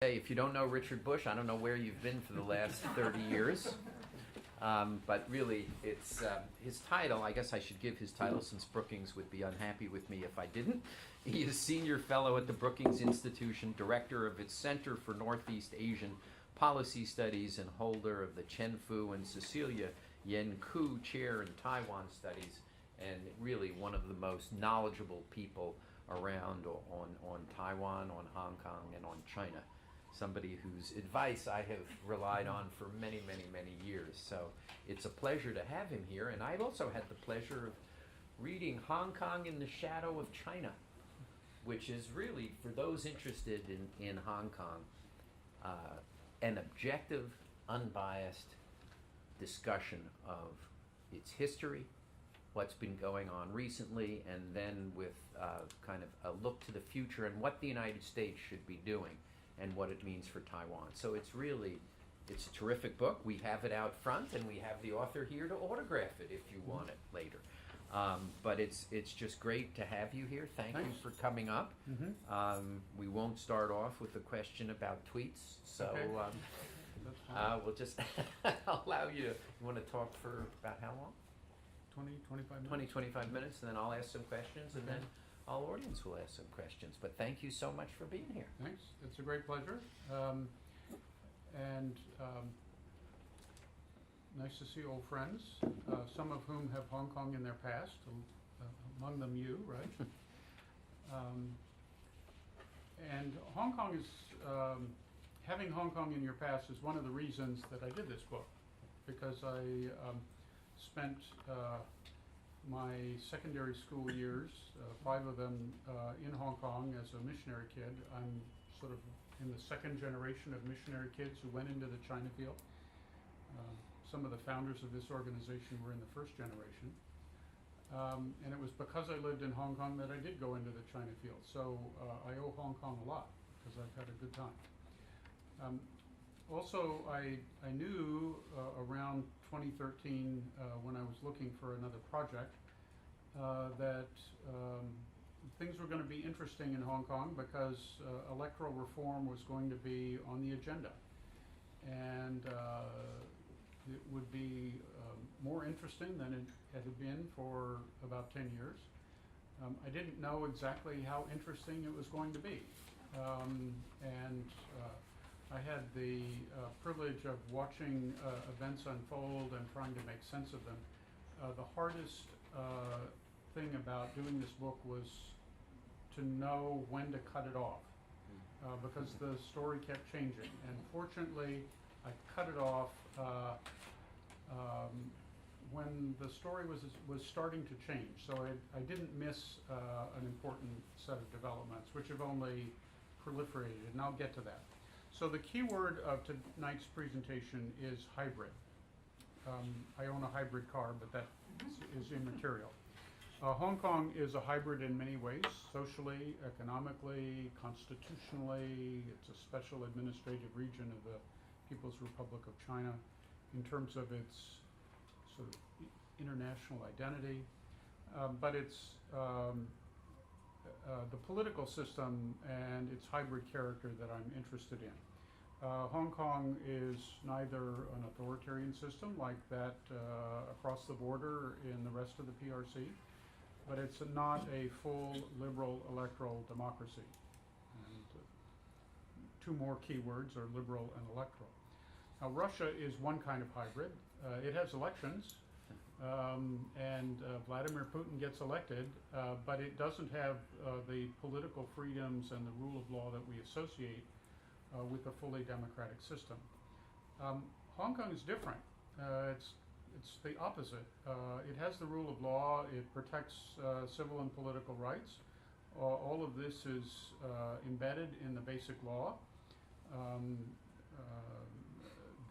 Hey, if you don't know Richard Bush, I don't know where you've been for the last 30 years. But really, it's his title. I guess I should give his title since Brookings would be unhappy with me if I didn't. He is Senior Fellow at the Brookings Institution, Director of its Center for Northeast Asian Policy Studies, and holder of the Chen Fu and Cecilia Yen Ku Chair in Taiwan Studies, and really one of the most knowledgeable people around on Taiwan, on Hong Kong, and on China. Somebody whose advice I have relied on for many, many, many years. So it's a pleasure to have him here. And I've also had the pleasure of reading Hong Kong in the Shadow of China, which is really, for those interested in Hong Kong, an objective, unbiased discussion of its history, what's been going on recently, and then with kind of a look to the future and what the United States should be doing and what it means for Taiwan. So it's a terrific book. We have it out front, and we have the author here to autograph it if you want it later. But it's just great to have you here. Thanks. You for coming up. We won't start off with a question about tweets, so okay. We'll just allow you. You want to talk for about how long? 25 minutes, and then I'll ask some questions, and then our audience will ask some questions. But thank you so much for being here. Thanks. It's a great pleasure. Nice to see old friends, some of whom have Hong Kong in their past, among them you, right? And Hong Kong is, having Hong Kong in your past is one of the reasons that I did this book, because I spent my secondary school years, 5 of them in Hong Kong as a missionary kid. I'm sort of in the second generation of missionary kids who went into the China field. Some of the founders of this organization were in the first generation. And it was because I lived in Hong Kong that I did go into the China field. So I owe Hong Kong a lot because I've had a good time. Also, I knew around 2013 when I was looking for another project that things were going to be interesting in Hong Kong because electoral reform was going to be on the agenda. And it would be more interesting than it had been for about 10 years. I didn't know exactly how interesting it was going to be. I had the privilege of watching events unfold and trying to make sense of them. The hardest thing about doing this book was to know when to cut it off because the story kept changing. And fortunately, I cut it off when the story was starting to change. So I didn't miss an important set of developments, which have only proliferated, and I'll get to that. So the key word of tonight's presentation is hybrid. I own a hybrid car, but that is immaterial. Hong Kong is a hybrid in many ways, socially, economically, constitutionally. It's a special administrative region of the People's Republic of China in terms of its sort of international identity. But it's the political system and its hybrid character that I'm interested in. Hong Kong is neither an authoritarian system like that across the border in the rest of the PRC, but it's not a full liberal electoral democracy. And 2 more key words are liberal and electoral. Now, Russia is one kind of hybrid. It has elections, and Vladimir Putin gets elected, but it doesn't have the political freedoms and the rule of law that we associate with a fully democratic system. Hong Kong is different. It's the opposite. It has the rule of law. It protects civil and political rights. All of this is embedded in the basic law.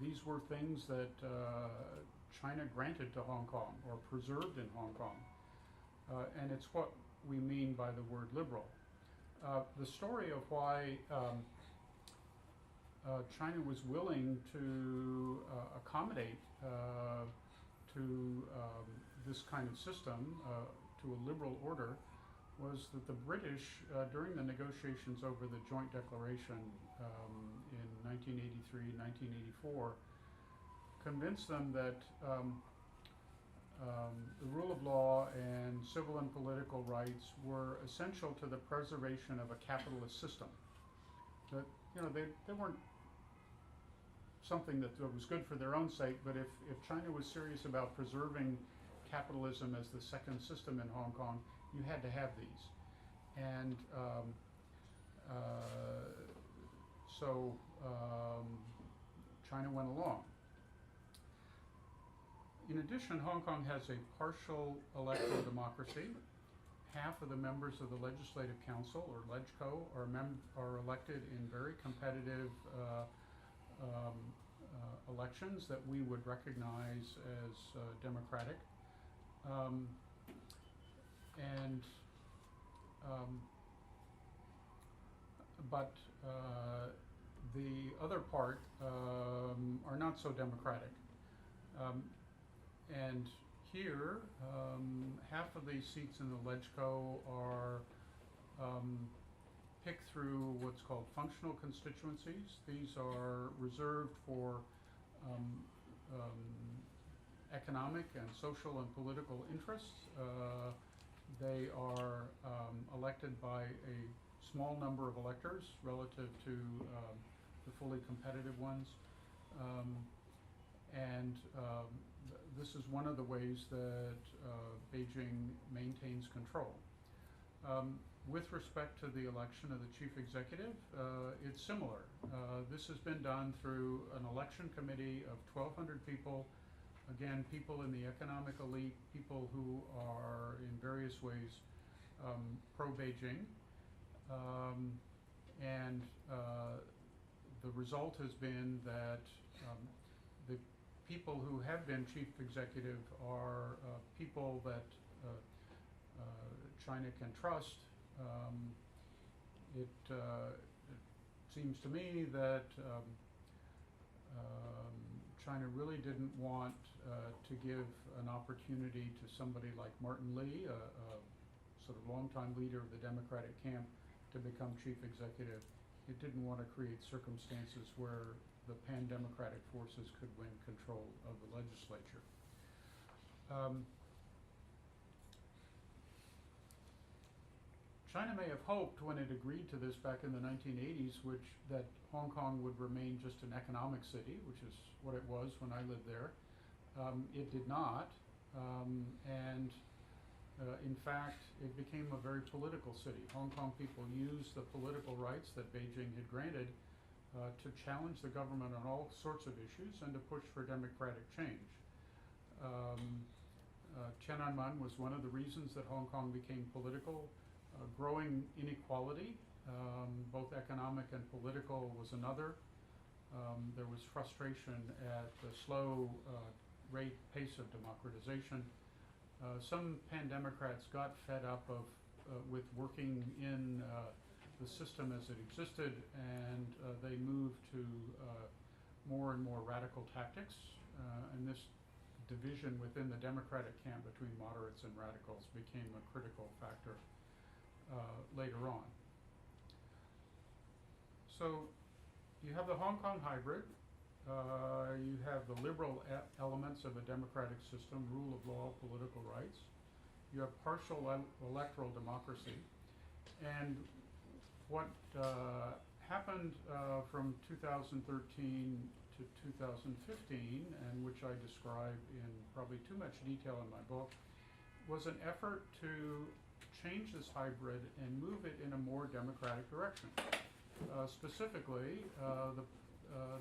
These were things that China granted to Hong Kong or preserved in Hong Kong. And it's what we mean by the word liberal. The story of why China was willing to accommodate to this kind of system, to a liberal order, was that the British, during the negotiations over the Joint Declaration in 1983, 1984, convinced them that the rule of law and civil and political rights were essential to the preservation of a capitalist system. That, you know, they weren't something that was good for their own sake, but if China was serious about preserving capitalism as the second system in Hong Kong, you had to have these. And so China went along. In addition, Hong Kong has a partial electoral democracy. Half of the members of the Legislative Council, or LegCo, are elected in very competitive elections that we would recognize as democratic. But the other part are not so democratic. And here, half of the seats in the LegCo are picked through what's called functional constituencies. These are reserved for economic and social and political interests. They are elected by a small number of electors relative to the fully competitive ones. This is one of the ways that Beijing maintains control. With respect to the election of the chief executive, it's similar. This has been done through an election committee of 1,200 people. Again, people in the economic elite, people who are in various ways pro-Beijing. The result has been that the people who have been chief executive are people that China can trust. It seems to me that China really didn't want to give an opportunity to somebody like Martin Lee, a sort of longtime leader of the Democratic camp, to become chief executive. It didn't want to create circumstances where the pan-democratic forces could win control of the legislature. China may have hoped when it agreed to this back in the 1980s, that Hong Kong would remain just an economic city, which is what it was when I lived there. It did not, in fact, it became a very political city. Hong Kong people used the political rights that Beijing had granted to challenge the government on all sorts of issues and to push for democratic change. Tiananmen was one of the reasons that Hong Kong became political. Growing inequality, both economic and political, was another. There was frustration at the slow pace of democratization. Some pan-democrats got fed up with working in the system as it existed, and they moved to more and more radical tactics. And this division within the Democratic camp between moderates and radicals became a critical factor later on. So you have the Hong Kong hybrid. You have the liberal elements of a democratic system, rule of law, political rights. You have partial electoral democracy. And what happened from 2013 to 2015, and which I describe in probably too much detail in my book, was an effort to change this hybrid and move it in a more democratic direction. Specifically,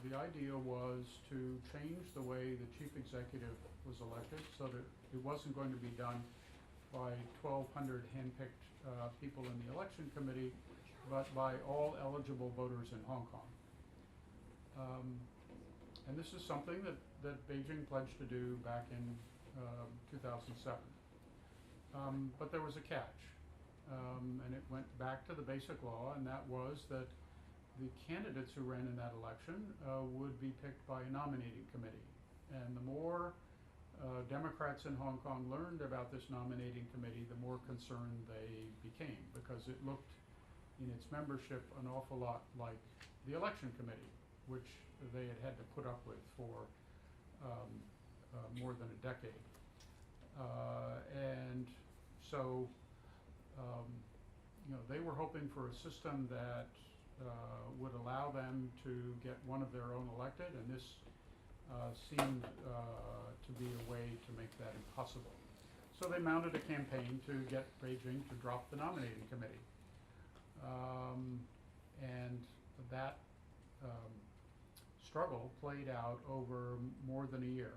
the idea was to change the way the chief executive was elected so that it wasn't going to be done by 1,200 handpicked people in the election committee, but by all eligible voters in Hong Kong. And this is something that Beijing pledged to do back in 2007. But there was a catch, and it went back to the basic law, and that was that the candidates who ran in that election would be picked by a nominating committee. And the more Democrats in Hong Kong learned about this nominating committee, the more concerned they became, because it looked in its membership an awful lot like the election committee, which they had had to put up with for more than a decade. And so, they were hoping for a system that would allow them to get one of their own elected, and this seemed to be a way to make that impossible. So they mounted a campaign to get Beijing to drop the nominating committee. And that struggle played out over more than a year.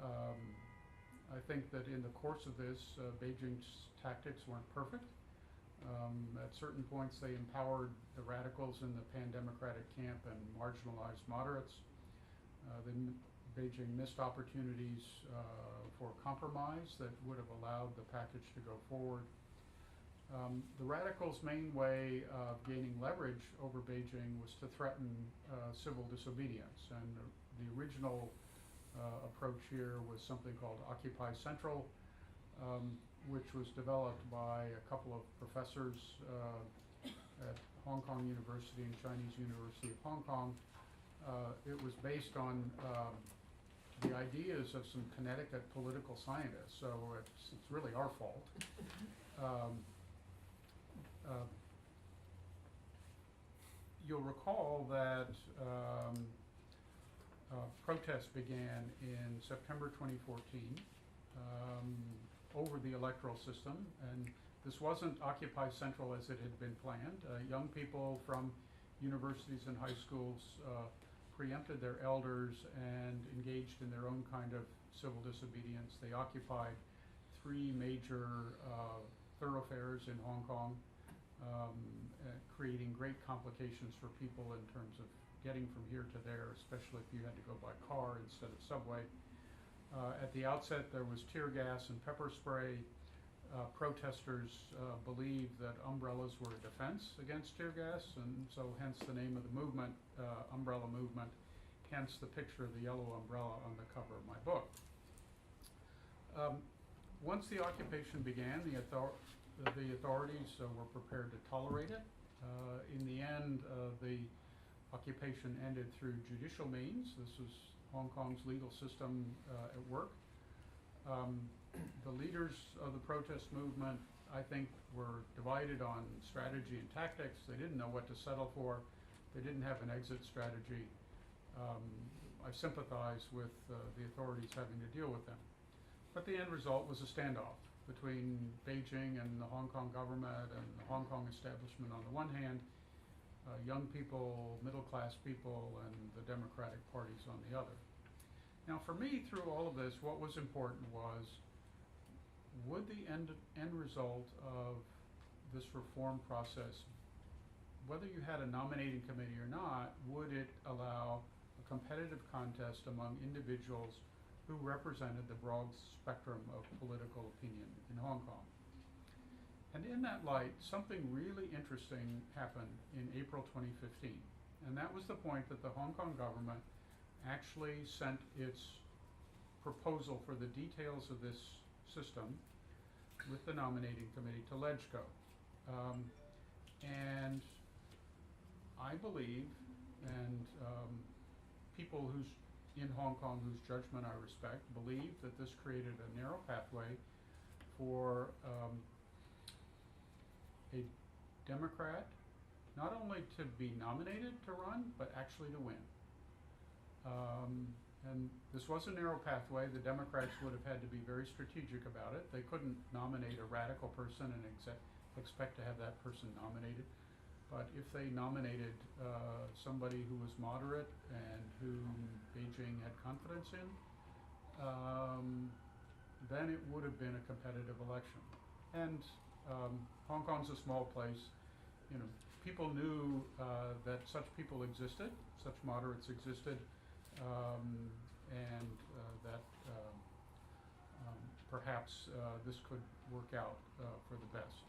I think that in the course of this, Beijing's tactics weren't perfect. At certain points, they empowered the radicals in the pan-democratic camp and marginalized moderates. Beijing missed opportunities for compromise that would have allowed the package to go forward. The radicals' main way of gaining leverage over Beijing was to threaten civil disobedience, and the original approach here was something called Occupy Central, which was developed by a couple of professors at Hong Kong University and Chinese University of Hong Kong. It was based on the ideas of some Connecticut political scientists, so it's really our fault. You'll recall that protests began in September 2014 over the electoral system, and this wasn't Occupy Central as it had been planned. Young people from universities and high schools preempted their elders and engaged in their own kind of civil disobedience. They occupied 3 major thoroughfares in Hong Kong, creating great complications for people in terms of getting from here to there, especially if you had to go by car instead of subway. At the outset, there was tear gas and pepper spray. Protesters believed that umbrellas were a defense against tear gas, and so hence the name of the movement, Umbrella Movement, hence the picture of the yellow umbrella on the cover of my book. Once the occupation began, the authorities were prepared to tolerate it. In the end, the occupation ended through judicial means. This was Hong Kong's legal system at work. The leaders of the protest movement, I think, were divided on strategy and tactics. They didn't know what to settle for. They didn't have an exit strategy. I sympathize with the authorities having to deal with them. But the end result was a standoff between Beijing and the Hong Kong government and the Hong Kong establishment on the one hand, young people, middle-class people, and the democratic parties on the other. Now, for me, through all of this, what was important was, would the end result of this reform process, whether you had a nominating committee or not, would it allow a competitive contest among individuals who represented the broad spectrum of political opinion in Hong Kong? And in that light, something really interesting happened in April 2015. And that was the point that the Hong Kong government actually sent its proposal for the details of this system with the nominating committee to LegCo. And I believe, and people in Hong Kong whose judgment I respect, believe that this created a narrow pathway for a Democrat not only to be nominated to run, but actually to win. And this was a narrow pathway. The Democrats would have had to be very strategic about it. They couldn't nominate a radical person and expect to have that person nominated. But if they nominated somebody who was moderate and whom Beijing had confidence in, then it would have been a competitive election. And Hong Kong's a small place. People knew that such people existed, such moderates existed, and that perhaps this could work out for the best.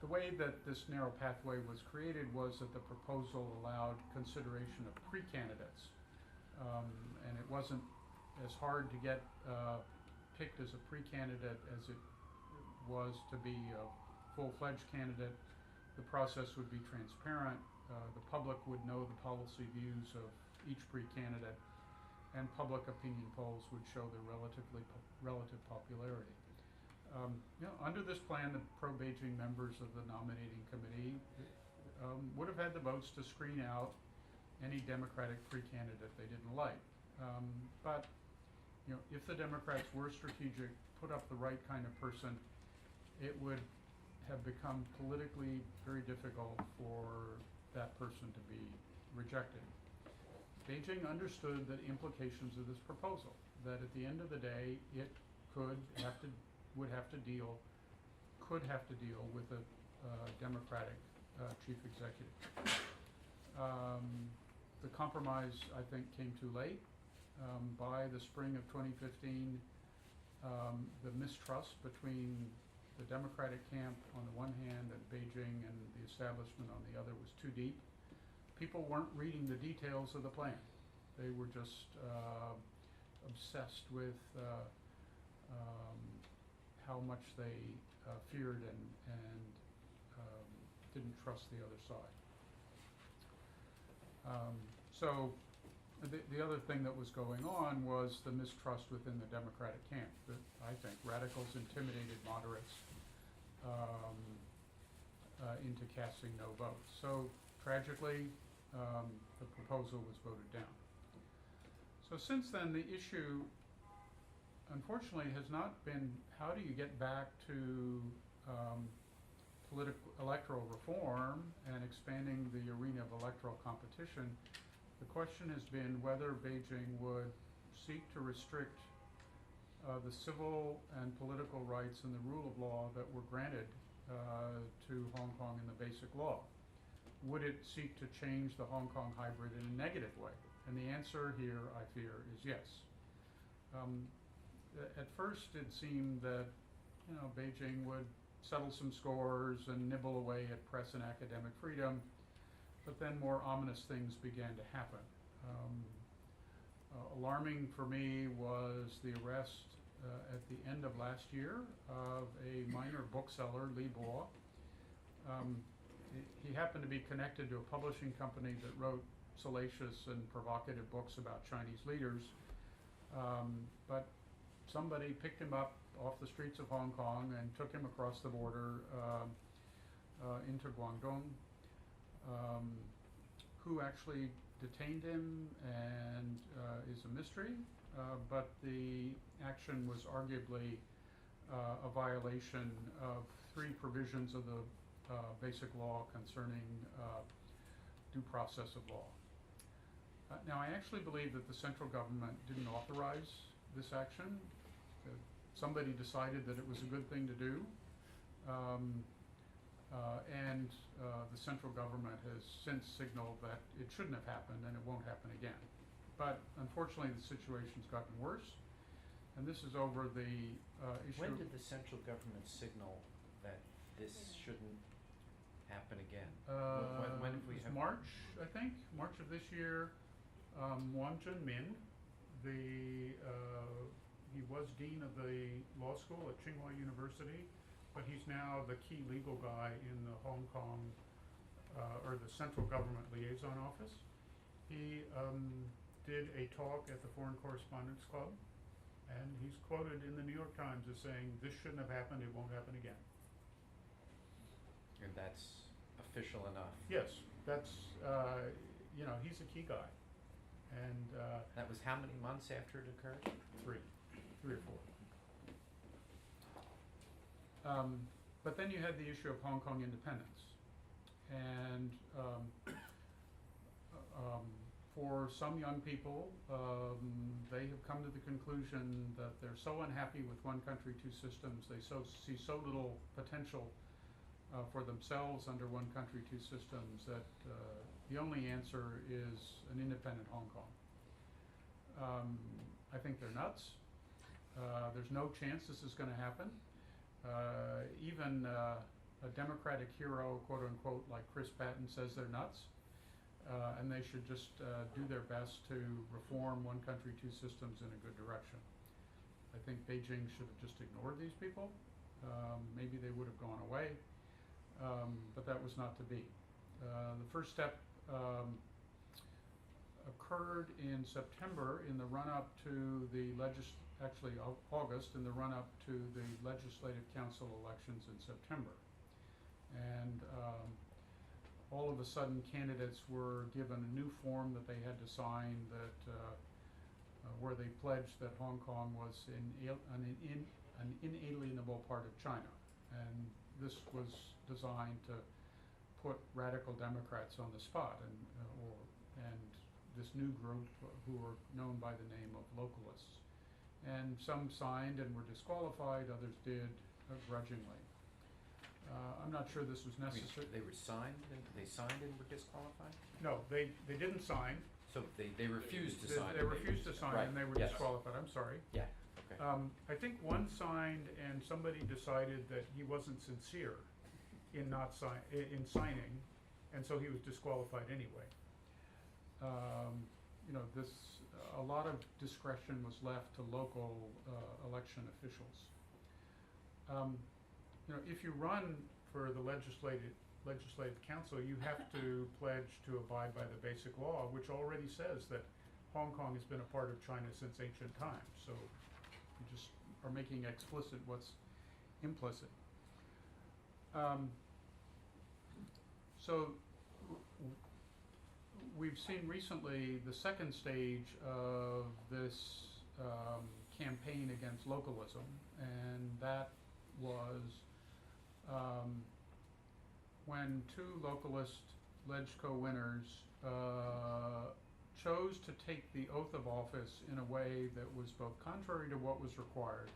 The way that this narrow pathway was created was that the proposal allowed consideration of pre-candidates, and it wasn't as hard to get picked as a pre-candidate as it was to be a full-fledged candidate. The process would be transparent. The public would know the policy views of each pre-candidate, and public opinion polls would show their relative popularity. Under this plan, the pro-Beijing members of the nominating committee would have had the votes to screen out any Democratic pre-candidate they didn't like. But if the Democrats were strategic, put up the right kind of person, it would have become politically very difficult for that person to be rejected. Beijing understood the implications of this proposal, that at the end of the day, it could have to deal with a Democratic chief executive. The compromise, I think, came too late. By the spring of 2015, the mistrust between the Democratic camp on the one hand and Beijing and the establishment on the other was too deep. People weren't reading the details of the plan. They were just obsessed with how much they feared and didn't trust the other side. So the other thing that was going on was the mistrust within the Democratic camp. That I think radicals intimidated moderates into casting no votes. So tragically, the proposal was voted down. So since then, the issue, unfortunately, has not been how do you get back to electoral reform and expanding the arena of electoral competition. The question has been whether Beijing would seek to restrict the civil and political rights and the rule of law that were granted to Hong Kong in the Basic Law. Would it seek to change the Hong Kong hybrid in a negative way? And the answer here, I fear, is yes. At first, it seemed that Beijing would settle some scores and nibble away at press and academic freedom, but then more ominous things began to happen. Alarming for me was the arrest at the end of last year of a minor bookseller, Li Bo. He happened to be connected to a publishing company that wrote salacious and provocative books about Chinese leaders, but somebody picked him up off the streets of Hong Kong and took him across the border into Guangdong, who actually detained him and is a mystery, but the action was arguably a violation of 3 provisions of the Basic Law concerning due process of law. Now, I actually believe that the central government didn't authorize this action. Somebody decided that it was a good thing to do, and the central government has since signaled that it shouldn't have happened and it won't happen again. But unfortunately, the situation's gotten worse, and this is over the issue. When did the central government signal that this shouldn't happen again? When have we it was March, I think, March of this year. Wang Zhenmin, he was dean of the law school at Tsinghua University, but he's now the key legal guy in the Hong Kong, or the Central Government Liaison Office. He did a talk at the Foreign Correspondents Club, and he's quoted in the New York Times as saying, "This shouldn't have happened, it won't happen again." And that's official enough? Yes, that's, he's a key guy. And that was how many months after it occurred? 3 or 4. But then you had the issue of Hong Kong independence. And for some young people, they have come to the conclusion that they're so unhappy with one country, two systems, they see so little potential for themselves under one country, two systems, that the only answer is an independent Hong Kong. I think they're nuts. There's no chance this is going to happen. Even a Democratic hero, quote unquote, like Chris Patton says they're nuts. and they should just do their best to reform one country, two systems in a good direction. I think Beijing should have just ignored these people. Maybe they would have gone away, but that was not to be. The first step occurred in September in the run-up to the August, in the run-up to the Legislative Council elections in September. And all of a sudden, candidates were given a new form that they had to sign that where they pledged that Hong Kong was an inalienable part of China. And this was designed to put radical Democrats on the spot, and this new group who were known by the name of localists. And some signed and were disqualified, others did grudgingly. I'm not sure this was necessary. They signed and were disqualified? No, they didn't sign. So they refused to sign. They refused to sign, right. and they were Yes. disqualified. I'm sorry. Yeah, okay. I think one signed, and somebody decided that he wasn't sincere in signing, and so he was disqualified anyway. A lot of discretion was left to local election officials. If you run for the legislative council, you have to pledge to abide by the basic law, which already says that Hong Kong has been a part of China since ancient times. So you just are making explicit what's implicit. We've seen recently the second stage of this campaign against localism, and that was when two localist LegCo winners chose to take the oath of office in a way that was both contrary to what was required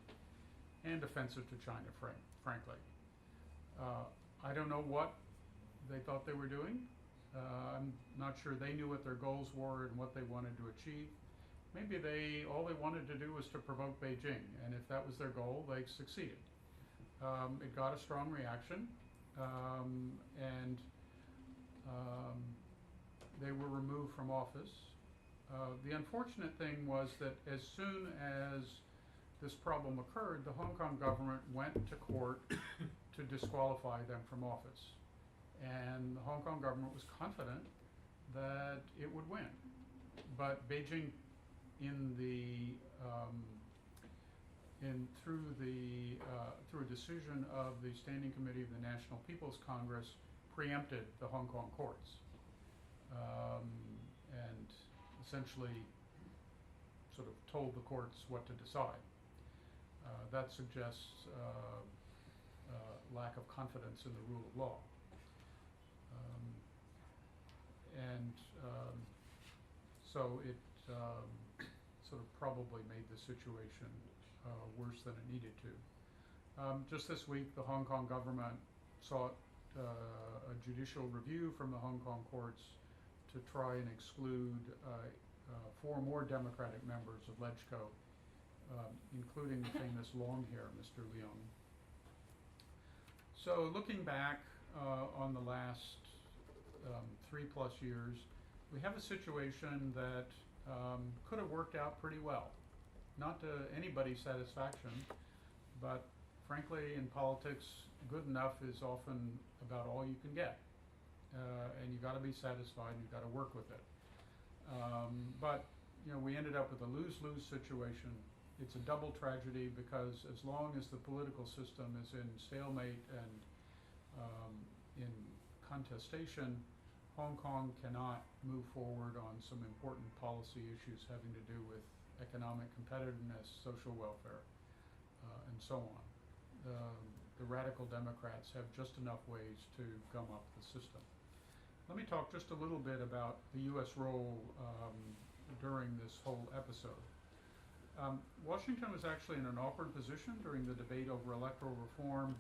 and offensive to China, frankly. I don't know what they thought they were doing. I'm not sure they knew what their goals were and what they wanted to achieve. Maybe all they wanted to do was to provoke Beijing, and if that was their goal, they succeeded. It got a strong reaction, and they were removed from office. The unfortunate thing was that as soon as this problem occurred, the Hong Kong government went to court to disqualify them from office. And the Hong Kong government was confident that it would win. But Beijing, through a decision of the Standing Committee of the National People's Congress, preempted the Hong Kong courts, and essentially sort of told the courts what to decide. That suggests lack of confidence in the rule of law. So it sort of probably made the situation worse than it needed to. Just this week, the Hong Kong government sought a judicial review from the Hong Kong courts to try and exclude 4 more Democratic members of LegCo, including the famous long hair Mr. Leung. So looking back on the last 3+ years, we have a situation that could have worked out pretty well. Not to anybody's satisfaction, but frankly, in politics, good enough is often about all you can get. And you got to be satisfied, and you got to work with it. But we ended up with a lose-lose situation. It's a double tragedy because as long as the political system is in stalemate and in contestation, Hong Kong cannot move forward on some important policy issues having to do with economic competitiveness, social welfare, and so on. The radical Democrats have just enough ways to gum up the system. Let me talk just a little bit about the U.S. role during this whole episode. Washington was actually in an awkward position during the debate over electoral reform.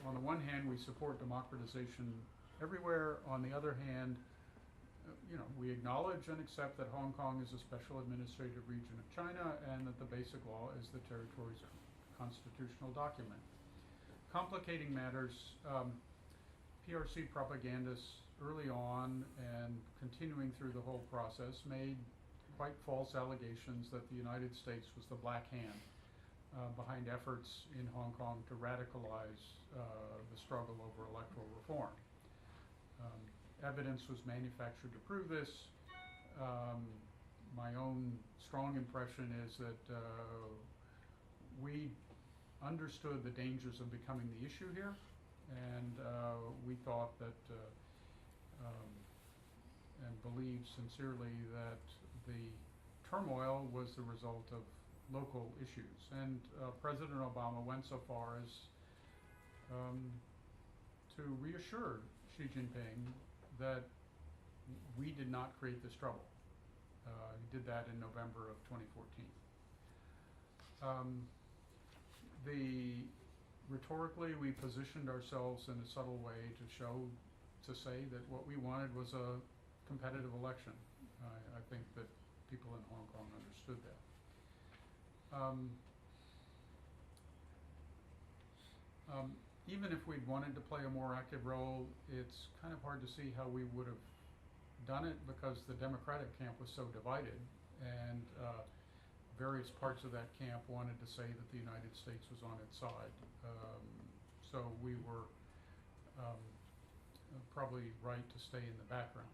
On the one hand, we support democratization everywhere. On the other hand, we acknowledge and accept that Hong Kong is a special administrative region of China and that the basic law is the territory's constitutional document. Complicating matters, PRC propagandists early on and continuing through the whole process made quite false allegations that the United States was the black hand behind efforts in Hong Kong to radicalize the struggle over electoral reform. Evidence was manufactured to prove this. My own strong impression is that we understood the dangers of becoming the issue here, and we thought that and believed sincerely that the turmoil was the result of local issues. And President Obama went so far as to reassure Xi Jinping that we did not create this trouble. He did that in November of 2014. Rhetorically, we positioned ourselves in a subtle way to say that what we wanted was a competitive election. I think that people in Hong Kong understood that. Even if we'd wanted to play a more active role, it's kind of hard to see how we would have done it because the Democratic camp was so divided, and various parts of that camp wanted to say that the United States was on its side. So we were probably right to stay in the background.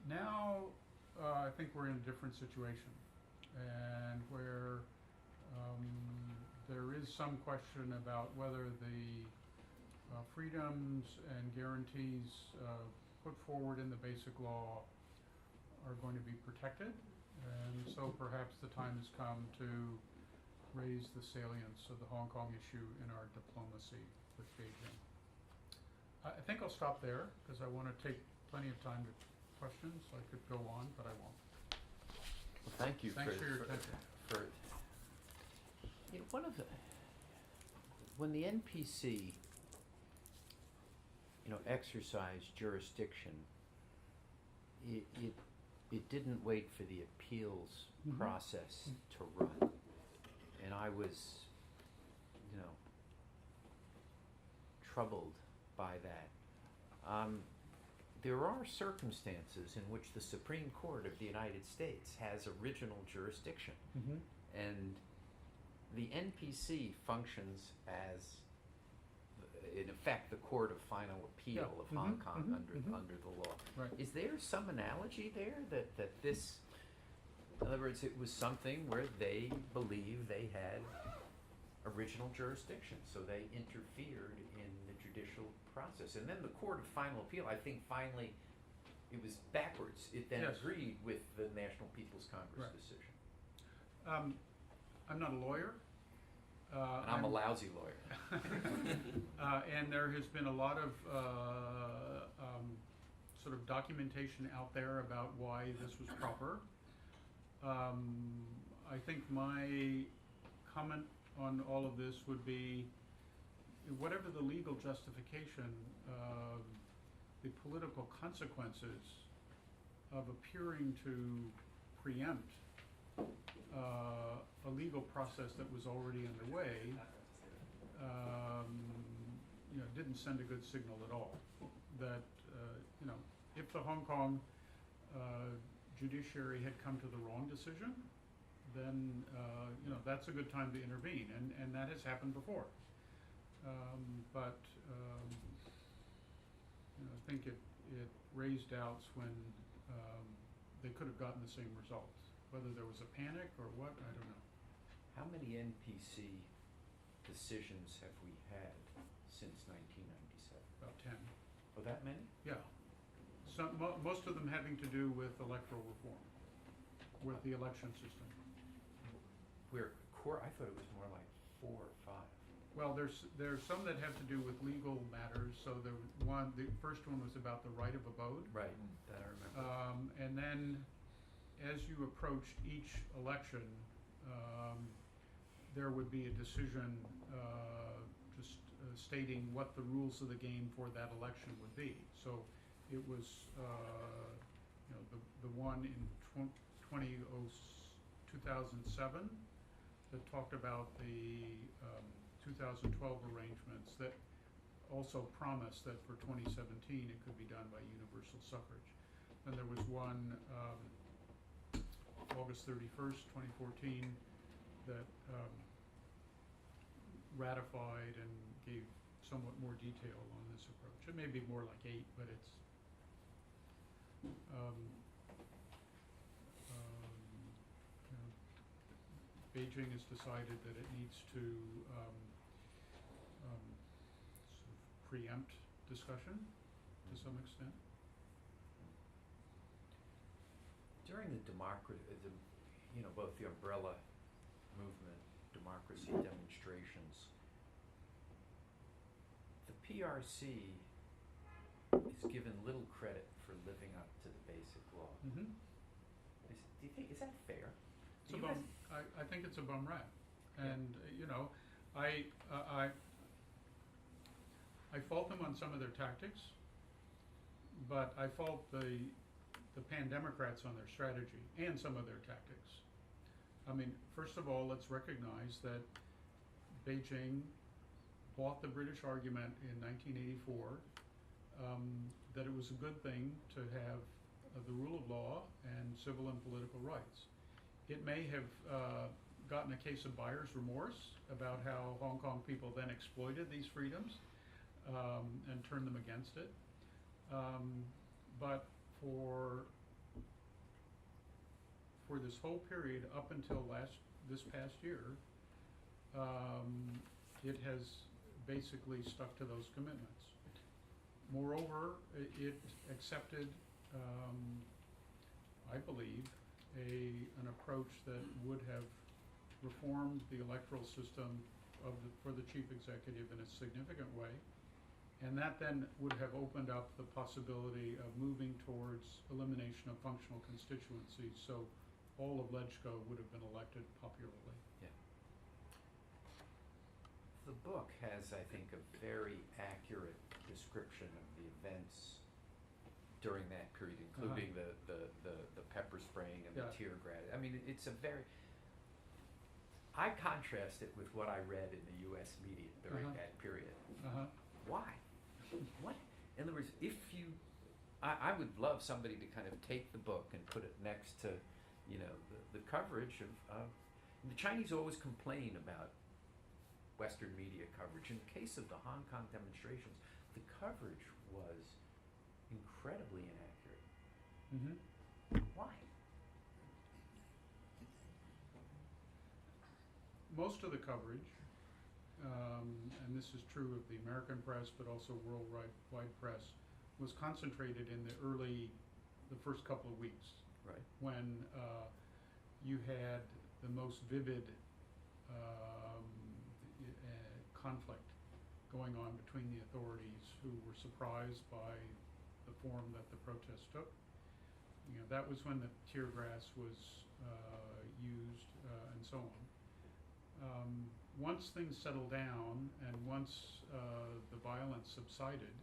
Now, I think we're in a different situation, and where there is some question about whether the freedoms and guarantees put forward in the basic law are going to be protected, and so perhaps the time has come to raise the salience of the Hong Kong issue in our diplomacy with Beijing. I think I'll stop there because I want to take plenty of time to questions. I could go on, but I won't. Well, thank you. Thanks for your attention. You know, when the NPC, exercised jurisdiction, it didn't wait for the appeals process to run, and I was, troubled by that. There are circumstances in which the Supreme Court of the United States has original jurisdiction, and the NPC functions as, in effect, the court of final appeal of Hong Kong under the law. Right. Is there some analogy there that this, in other words, it was something where they believed they had original jurisdiction, so they interfered in the judicial process, and then the court of final appeal, I think, finally, it was backwards. It then agreed with the National People's Congress decision. I'm not a lawyer. And I'm a lousy lawyer. And there has been a lot of sort of documentation out there about why this was proper. I think my comment on all of this would be, whatever the legal justification, the political consequences of appearing to preempt a legal process that was already underway, didn't send a good signal at all. That, if the Hong Kong judiciary had come to the wrong decision, then, that's a good time to intervene, and that has happened before. But I think it raised doubts when they could have gotten the same results. Whether there was a panic or what, I don't know. How many NPC decisions have we had since 1997? About 10. Oh, that many? Yeah. Most of them having to do with electoral reform, with the election system. I thought it was more like 4 or 5. Well, there's some that have to do with legal matters. So the first one was about the right of abode. Right, that I remember. And then, as you approached each election, there would be a decision stating what the rules of the game for that election would be. So it was the one in 2007 that talked about the 2012 arrangements that also promised that for 2017 it could be done by universal suffrage. And there was one August 31st, 2014, that ratified and gave somewhat more detail on this approach. It may be more like 8, but it's you know, Beijing has decided that it needs to sort of preempt discussion to some extent. During the both the umbrella movement, democracy demonstrations, the PRC is given little credit for living up to the basic law. Mm-hmm. Is that fair? It's a bum. I think it's a bum rap, and you know, I fault them on some of their tactics, but I fault the pan-democrats on their strategy and some of their tactics. I mean, first of all, let's recognize that Beijing bought the British argument in 1984 that it was a good thing to have the rule of law and civil and political rights. It may have gotten a case of buyer's remorse about how Hong Kong people then exploited these freedoms and turned them against it. But for this whole period up until this past year, it has basically stuck to those commitments. Moreover, it accepted, I believe, an approach that would have reformed the electoral system for the chief executive in a significant way, and that then would have opened up the possibility of moving towards elimination of functional constituencies, so all of LegCo would have been elected popularly. Yeah. The book has, I think, a very accurate description of the events during that period, including the pepper spraying and the tear gas. I mean, it's a very. I contrast it with what I read in the U.S. media during that period. Why? What? In other words, I would love somebody to kind of take the book and put it next to, you know, the coverage of the Chinese always complain about Western media coverage. In the case of the Hong Kong demonstrations, the coverage was incredibly inaccurate. Why? Most of the coverage, and this is true of the American press, but also worldwide press, was concentrated in the first couple of weeks, right, when you had the most vivid conflict going on between the authorities, who were surprised by the form that the protest took. You know, that was when the tear gas was used, and so on. Once things settled down and once the violence subsided,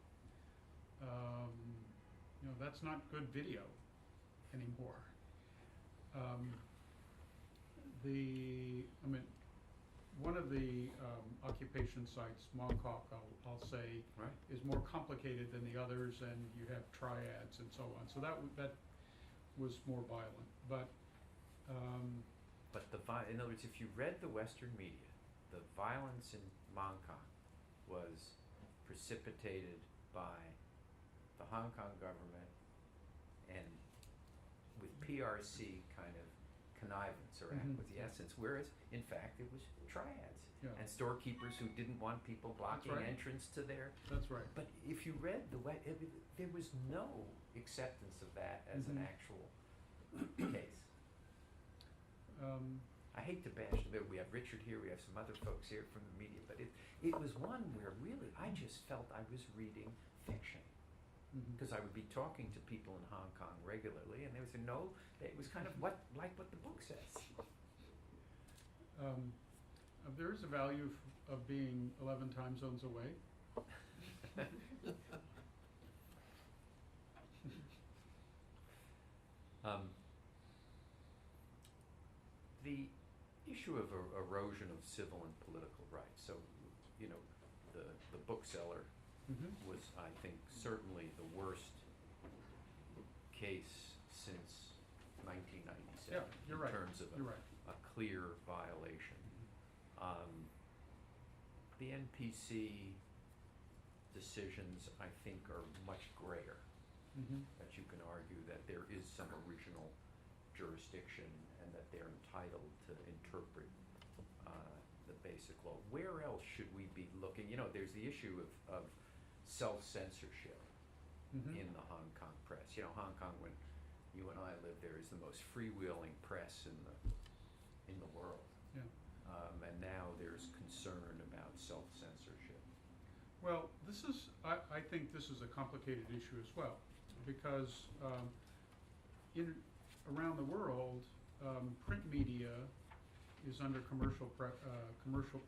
you know, that's not good video anymore. One of the occupation sites, Mongkok, I'll say, right, is more complicated than the others, and you have triads and so on. So that was more violent, but in other words, if you read the Western media, the violence in Mongkok was precipitated by the Hong Kong government and with PRC kind of connivance or acquiescence, whereas in fact it was triads and storekeepers who didn't want people blocking entrance to their. That's right. But if you read there was no acceptance of that as an actual case. I hate to bash them. We have Richard here, we have some other folks here from the media, but it was one where really I just felt I was reading fiction. Because I would be talking to people in Hong Kong regularly, and they would say, no, it was kind of like what the book says. There is a value of being 11 time zones away. The issue of erosion of civil and political rights. So, you know, the bookseller was, I think, certainly the worst case since 1997 Yeah, you're right. in terms of You're right. a clear violation. The NPC decisions, I think, are much grayer. That you can argue that there is some original jurisdiction and that they're entitled to interpret the basic law. Where else should we be looking? You know, there's the issue of self-censorship in the Hong Kong press. You know, Hong Kong, when you and I lived there, is the most freewheeling press in the world. Yeah. And now there's concern about self-censorship. Well, I think this is a complicated issue as well, because around the world, print media is under commercial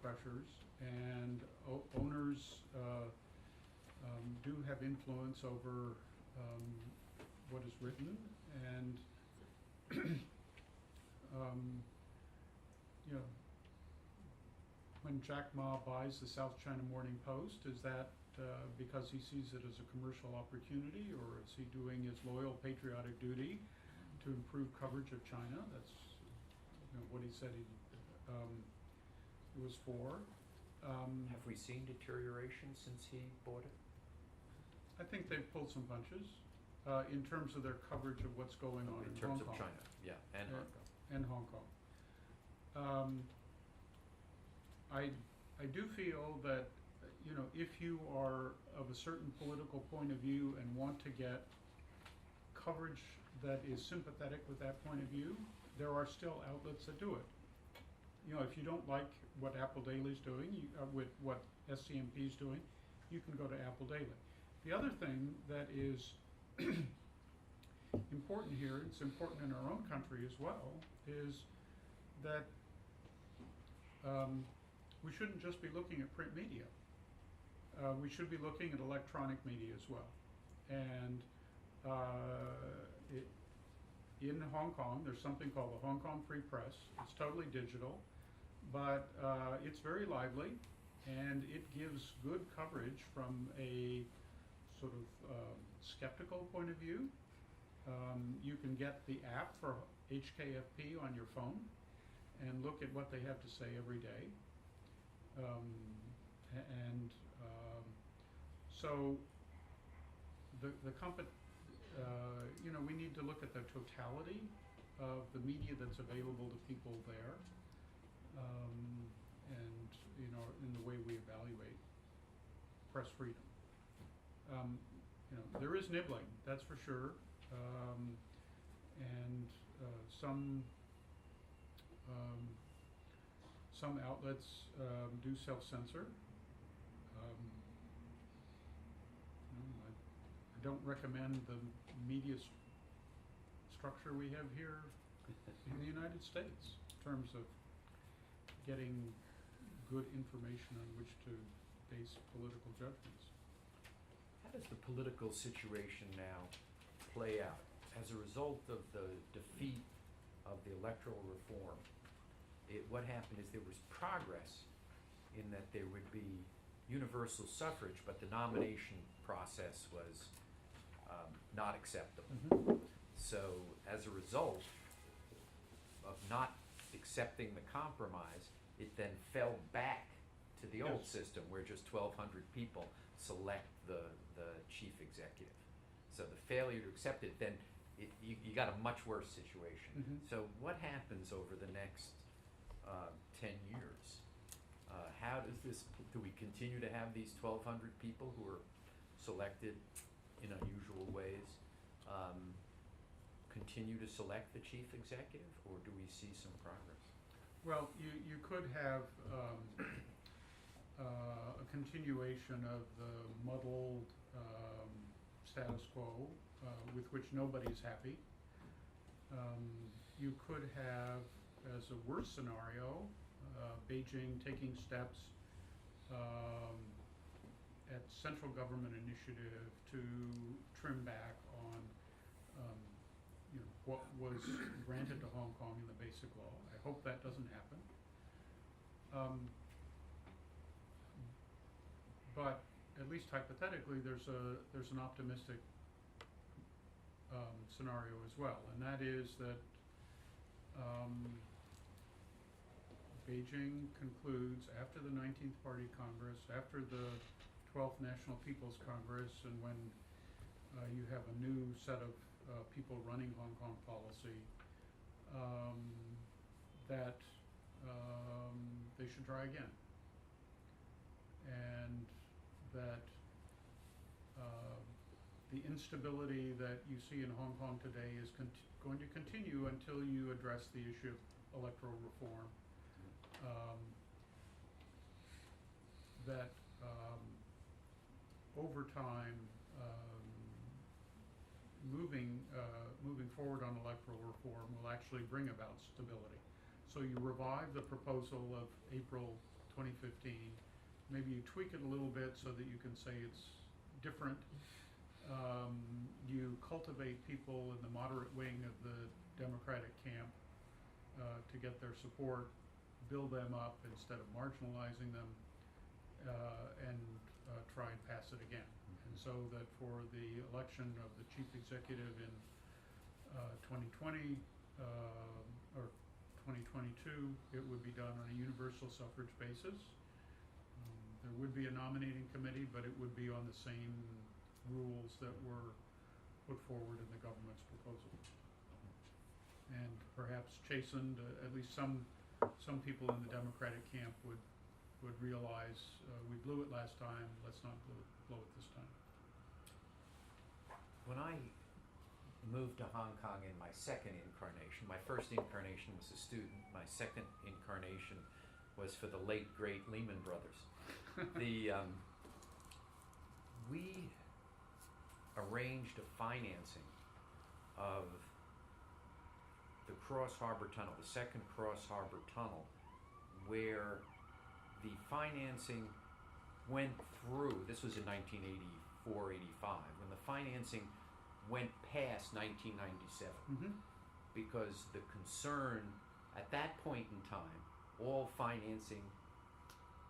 pressures, and owners do have influence over what is written, and you know, when Jack Ma buys the South China Morning Post, is that because he sees it as a commercial opportunity, or is he doing his loyal patriotic duty to improve coverage of China? That's what he said it was for. Have we seen deterioration since he bought it? I think they've pulled some punches in terms of their coverage of what's going on in Hong terms Kong. of China, yeah, and Hong Kong. And Hong Kong. I do feel that, you know, if you are of a certain political point of view and want to get coverage that is sympathetic with that point of view, there are still outlets that do it. You know, if you don't like what Apple Daily's doing, with what SCMP is doing, you can go to Apple Daily. The other thing that is important here, it's important in our own country as well, is that we shouldn't just be looking at print media. We should be looking at electronic media as well. And in Hong Kong, there's something called the Hong Kong Free Press. It's totally digital, but it's very lively, and it gives good coverage from a sort of skeptical point of view. You can get the app for HKFP on your phone and look at what they have to say every day. So you know, we need to look at the totality of the media that's available to people there, and you know, in the way we evaluate press freedom. You know, there is nibbling, that's for sure, and some outlets do self-censor. I don't recommend the media structure we have here in the United States in terms of getting good information on which to base political judgments. How does the political situation now play out? As a result of the defeat of the electoral reform, what happened is there was progress in that there would be universal suffrage, but the nomination process was not acceptable. So as a result of not accepting the compromise, it then fell back to the old system where just 1,200 people select the chief executive. So the failure to accept it, then you got a much worse situation. So what happens over the next 10 years? How does this, do we continue to have these 1,200 people who are selected in unusual ways, continue to select the chief executive, or do we see some progress? Well, you could have a continuation of the muddled status quo with which nobody's happy. You could have, as a worst scenario, Beijing taking steps at central government initiative to trim back on you know, what was granted to Hong Kong in the Basic Law. I hope that doesn't happen. But at least hypothetically, there's an optimistic scenario as well, and that is that Beijing concludes after the 19th Party Congress, after the 12th National People's Congress, and when you have a new set of people running Hong Kong policy, that they should try again, and that the instability that you see in Hong Kong today is going to continue until you address the issue of electoral reform. That over time, moving forward on electoral reform will actually bring about stability. So you revive the proposal of April 2015. Maybe you tweak it a little bit so that you can say it's different. You cultivate people in the moderate wing of the Democratic camp to get their support, build them up instead of marginalizing them, and try and pass it again. And so that for the election of the chief executive in 2020 or 2022, it would be done on a universal suffrage basis. There would be a nominating committee, but it would be on the same rules that were put forward in the government's proposal. And perhaps chastened, at least some people in the Democratic camp would realize we blew it last time, let's not blow it this time. When I moved to Hong Kong in my second incarnation, my first incarnation was a student, my second incarnation was for the late, great Lehman Brothers. We arranged a financing of the Cross Harbor Tunnel, the second Cross Harbor Tunnel, where the financing went through, this was in 1984, 85, when the financing went past 1997, because the concern at that point in time, all financing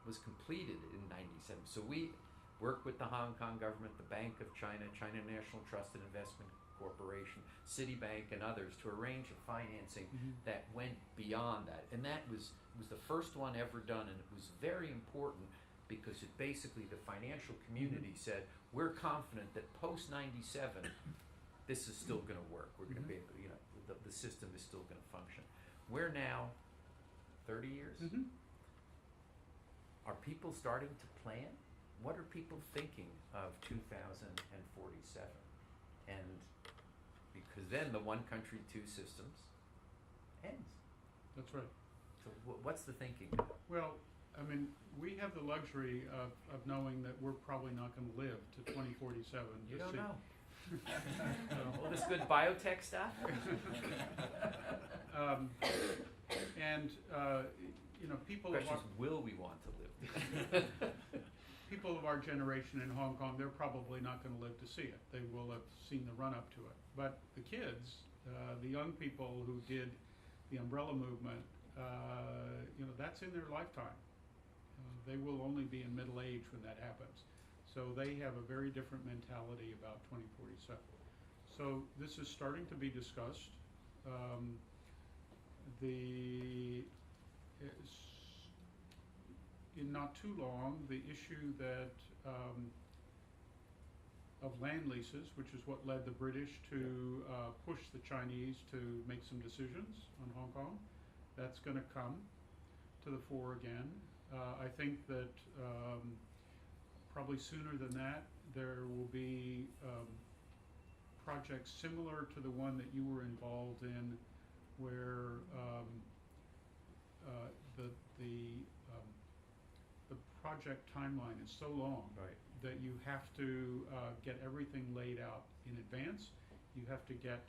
was completed in 97. So we worked with the Hong Kong government, the Bank of China, China National Trust and Investment Corporation, Citibank, and others to arrange a financing that went beyond that. And that was the first one ever done, and it was very important because it basically, the financial community said, we're confident that post 97, this is still going to work. We're going to be able, the system is still going to function. We're now 30 years. Are people starting to plan? What are people thinking of 2047? And because then the one country, two systems ends. That's right. So what's the thinking? Well, I mean, we have the luxury of knowing that we're probably not going to live to 2047. You don't know. All this good biotech stuff? People the question is, will we want to live? People of our generation in Hong Kong, they're probably not going to live to see it. They will have seen the run-up to it. But the kids, the young people who did the umbrella movement, that's in their lifetime. They will only be in middle age when that happens. So they have a very different mentality about 2047. So this is starting to be discussed. In not too long, the issue that of land leases, which is what led the British to push the Chinese to make some decisions on Hong Kong, that's going to come to the fore again. I think that probably sooner than that, there will be projects similar to the one that you were involved in, where the project timeline is so long that you have to get everything laid out in advance. You have to get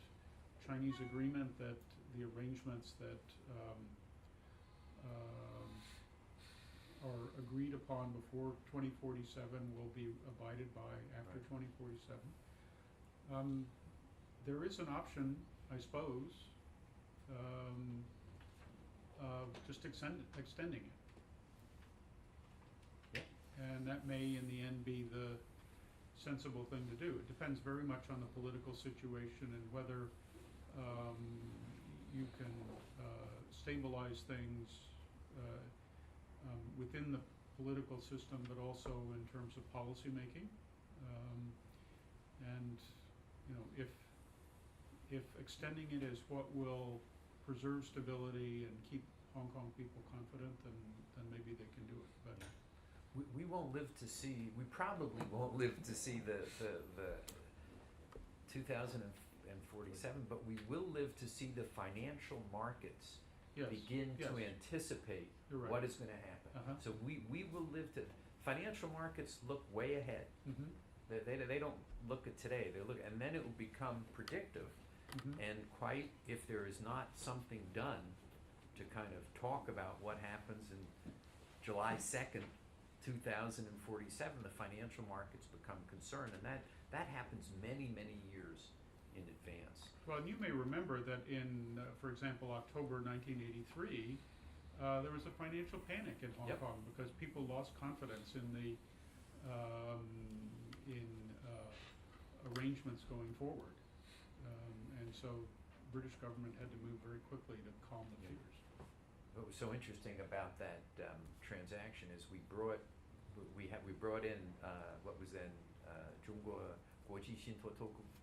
Chinese agreement that the arrangements that are agreed upon before 2047 will be abided by after 2047. There is an option, I suppose, of just extending it. And that may, in the end, be the sensible thing to do. It depends very much on the political situation and whether you can stabilize things within the political system, but also in terms of policy making. And if extending it is what will preserve stability and keep Hong Kong people confident, then maybe they can do it. But we won't live to see. We probably won't live to see the 2047, but we will live to see the financial markets yes, begin yes, to anticipate you're right. what is going to happen. So we will live to. Financial markets look way ahead. Mm-hmm. They don't look at today. They look, and then it will become predictive. Mm-hmm. And quite, if there is not something done to kind of talk about what happens in July 2nd, 2047, the financial markets become concerned, and that happens many, many years in advance. Well, and you may remember that in, for example, October 1983, there was a financial panic in Hong Yep. Kong because people lost confidence in the arrangements going forward, and so the British government had to move very quickly to calm the Yeah. fears. What was so interesting about that transaction is we brought in what was then 中国国际信托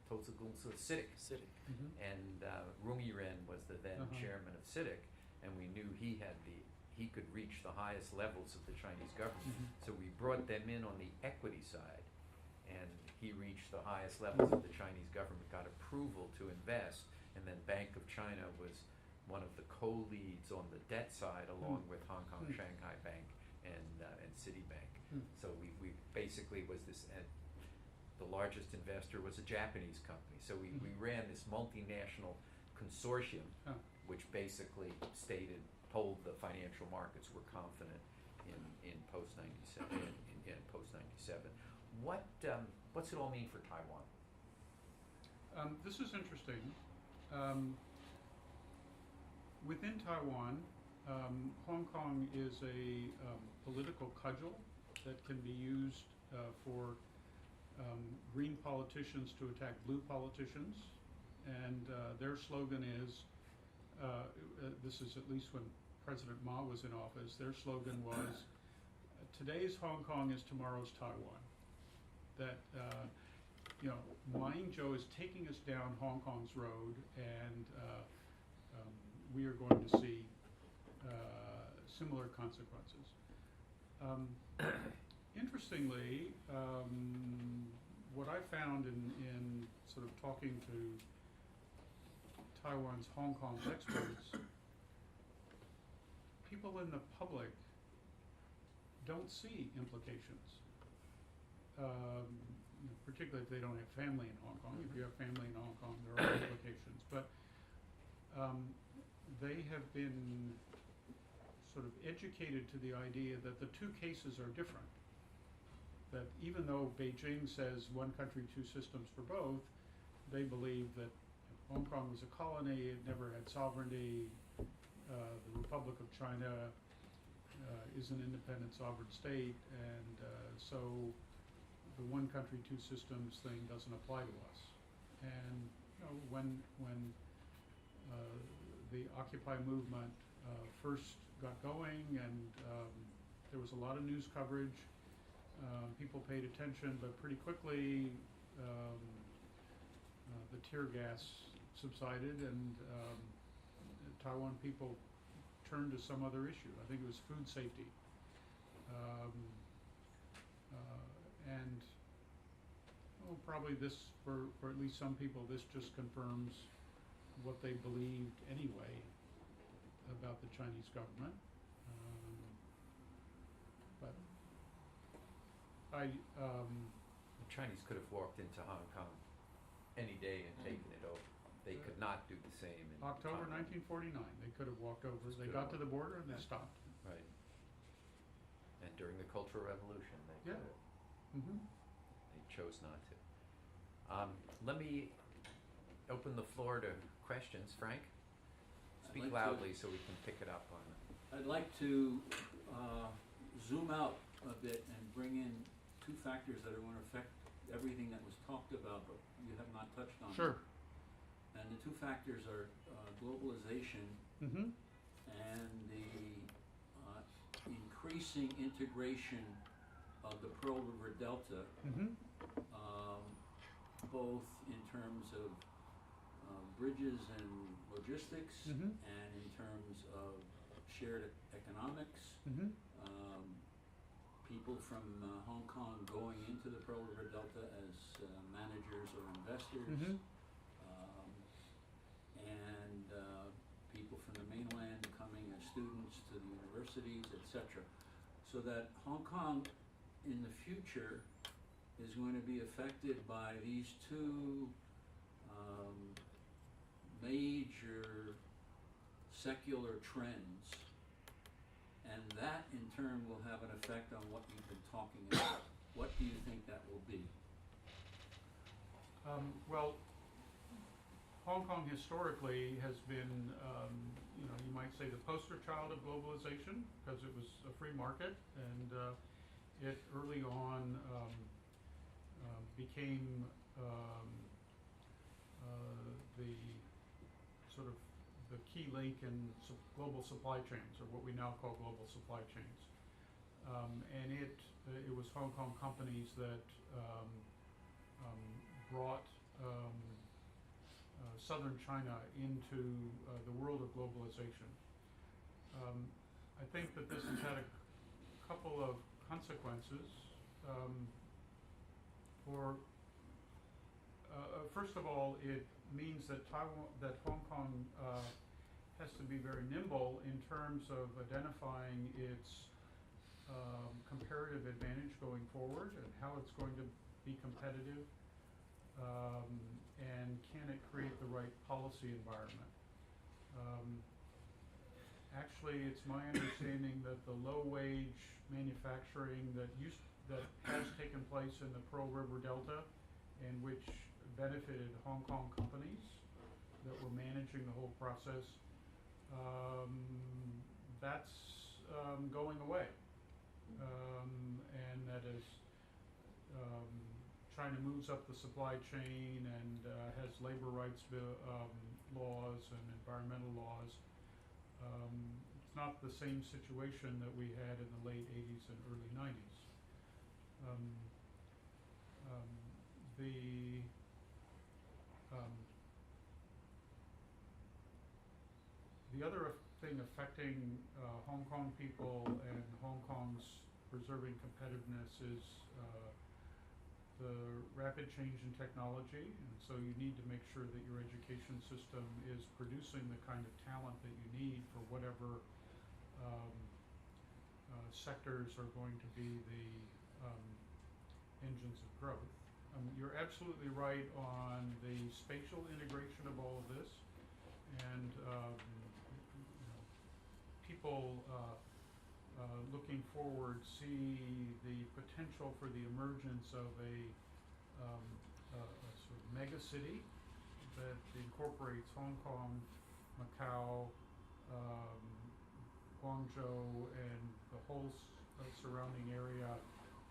投资公司 CITIC, Mm-hmm. and Rung Yiren was the then Uh-huh. chairman of CITIC, and we knew he could reach the highest levels of the Chinese government. Mm-hmm. So we brought them in on the equity side, and he reached the highest levels of the Chinese government, got approval to invest, and then Bank of China was one of the co-leads on the debt side, along with Hong Kong Shanghai Bank and Citibank. So we basically was this, the largest investor was a Japanese company. So we ran this multinational consortium, which basically told the financial markets we're confident in post 97, in post 97. What's it all mean for Taiwan? This is interesting. Within Taiwan, Hong Kong is a political cudgel that can be used for green politicians to attack blue politicians, and their slogan is, this is at least when President Ma was in office, their slogan was, today's Hong Kong is tomorrow's Taiwan. That, Ma Ying-jeou is taking us down Hong Kong's road, and we are going to see similar consequences. Interestingly, what I found in sort of talking to Taiwan's Hong Kong experts, people in the public don't see implications, particularly if they don't have family in Hong Kong. If you have family in Hong Kong, there are implications, but they have been sort of educated to the idea that the two cases are different. That even though Beijing says one country, two systems for both, they believe that Hong Kong was a colony, it never had sovereignty, the Republic of China is an independent sovereign state, and so the one country, two systems thing doesn't apply to us. And when the Occupy movement first got going, and there was a lot of news coverage, people paid attention, but pretty quickly the tear gas subsided, and Taiwan people turned to some other issue. I think it was food safety. And probably this, for at least some people, this just confirms what they believed anyway about the Chinese government. But The Chinese could have walked into Hong Kong any day and taken it over. They could not do the same in October Taiwan. 1949, they could have walked over. Just They could got have to the border and they stopped. Right. And during the Cultural Revolution, they Yeah. could have. Mm-hmm. They chose not to. Let me open the floor to questions. Frank? I'd Speak like to- loudly so we can pick it up on. I'd like to zoom out a bit and bring in two factors that are going to affect everything that was talked about, but you have not touched on. Sure. And the two factors are globalization Mm-hmm. and the increasing integration of the Pearl River Delta, Mm-hmm. both in terms of bridges and logistics, Mm-hmm. and in terms of shared economics. Mm-hmm. People from Hong Kong going into the Pearl River Delta as managers or investors, Mm-hmm. and people from the mainland coming as students to the universities, etc. So that Hong Kong in the future is going to be affected by these two major secular trends, and that in turn will have an effect on what you've been talking about. What do you think that will be? Well, Hong Kong historically has been, you might say, the poster child of globalization because it was a free market, and it early on became the sort of the key link in global supply chains, or what we now call global supply chains. And it was Hong Kong companies that brought southern China into the world of globalization. I think that this has had a couple of consequences. First of all, it means that Hong Kong has to be very nimble in terms of identifying its comparative advantage going forward and how it's going to be competitive, and can it create the right policy environment. Actually, it's my understanding that the low-wage manufacturing that has taken place in the Pearl River Delta, and which benefited Hong Kong companies that were managing the whole process, that's going away. And that is, China moves up the supply chain and has labor rights laws and environmental laws. It's not the same situation that we had in the late 80s and early 90s. The other thing affecting Hong Kong people and Hong Kong's preserving competitiveness is the rapid change in technology, and so you need to make sure that your education system is producing the kind of talent that you need for whatever sectors are going to be the engines of growth. You're absolutely right on the spatial integration of all of this, and people looking forward see the potential for the emergence of a sort of mega city that incorporates Hong Kong, Macau, Guangzhou, and the whole surrounding area,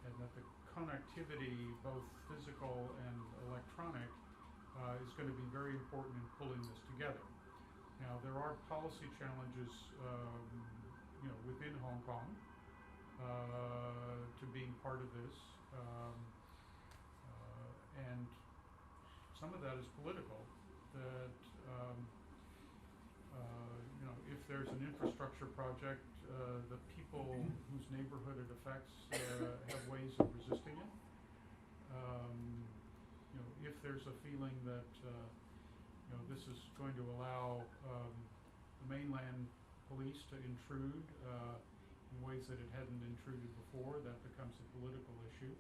and that the connectivity, both physical and electronic, is going to be very important in pulling this together. Now, there are policy challenges, within Hong Kong to being part of this, and some of that is political. That if there's an infrastructure project, the people whose neighborhood it affects have ways of resisting it. If there's a feeling that this is going to allow the mainland police to intrude in ways that it hadn't intruded before, that becomes a political issue.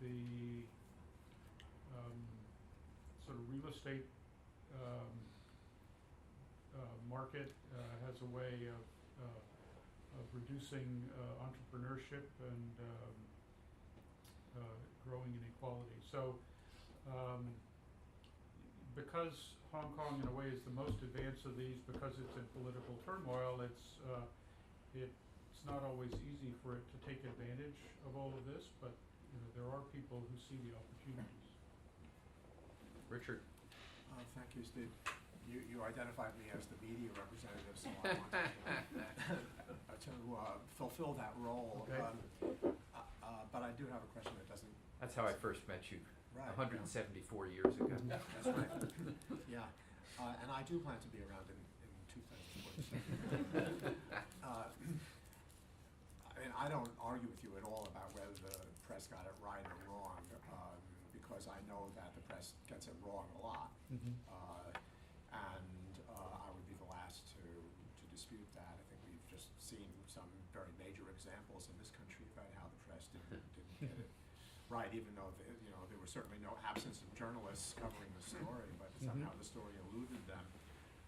The sort of real estate market has a way of reducing entrepreneurship and growing inequality. So because Hong Kong in a way is the most advanced of these, because it's in political turmoil, it it's not always easy for it to take advantage of all of this, but there are people who see the opportunities. Richard? Thank you, Steve. You identified me as the media representative, so I want to fulfill that role. Okay. But I do have a question that doesn't. That's how I first met you, Right. 174 years ago. That's right. Yeah, and I do plan to be around in 2047. I mean, I don't argue with you at all about whether the press got it right or wrong, because I know that the press gets it wrong a lot. I would be the last to dispute that. I think we've just seen some very major examples in this country about how the press didn't get it right, even though there was certainly no absence of journalists covering the story, but somehow the story eluded them.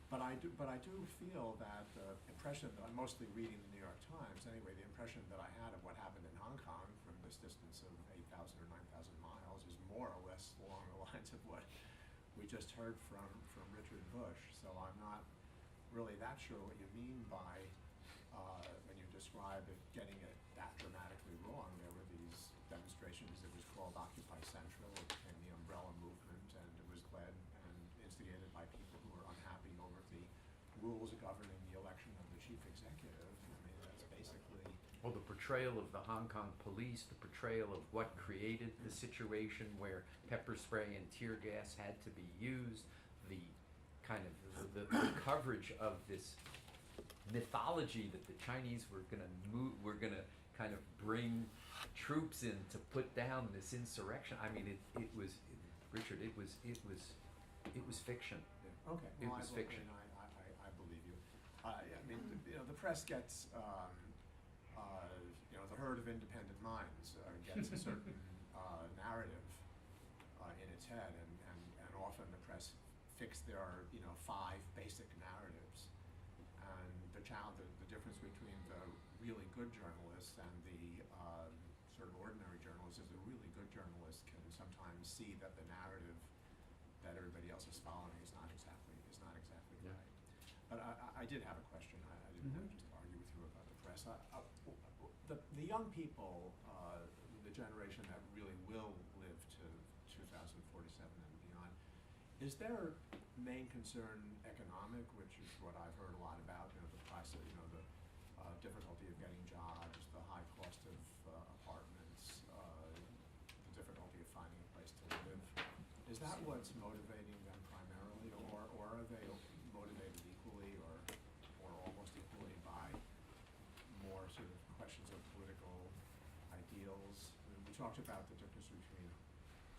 But I do feel that the impression that I'm mostly reading the New York Times anyway. The impression that I had of what happened in Hong Kong from this distance of 8,000 or 9,000 miles is more or less along the lines of what we just heard from Richard Bush. So I'm not really that sure what you mean by when you describe it getting it that dramatically wrong. There were these demonstrations. It was called Occupy Central. It became the umbrella movement, and it was led and instigated by people who were unhappy over the rules governing the election of the chief executive. I mean, that's basically. Well, the portrayal of the Hong Kong police, the portrayal of what created the situation where pepper spray and tear gas had to be used, the kind of the coverage of this mythology that the Chinese were going to kind of bring troops in to put down this insurrection. I mean, it was Richard. It was fiction. Yeah. Okay. It Well, was fiction. I believe you. I mean, the press gets, the herd of independent minds gets a certain narrative in its head, and often the press fix their 5 basic narratives, and the difference between the really good journalists and the sort of ordinary journalists is a really good journalist can sometimes see that the narrative that everybody else is following is not exactly Yeah. right. But I did have a question. I didn't want to just argue with you about the press. The young people, the generation that really will live to 2047 and beyond, is their main concern economic, which is what I've heard a lot about? The price of, the difficulty of getting jobs, the high cost of apartments, the difficulty of finding a place to live. Is that what's motivating them primarily, or are they motivated equally or almost equally by more sort of questions of political ideals? I mean, we talked about the difference between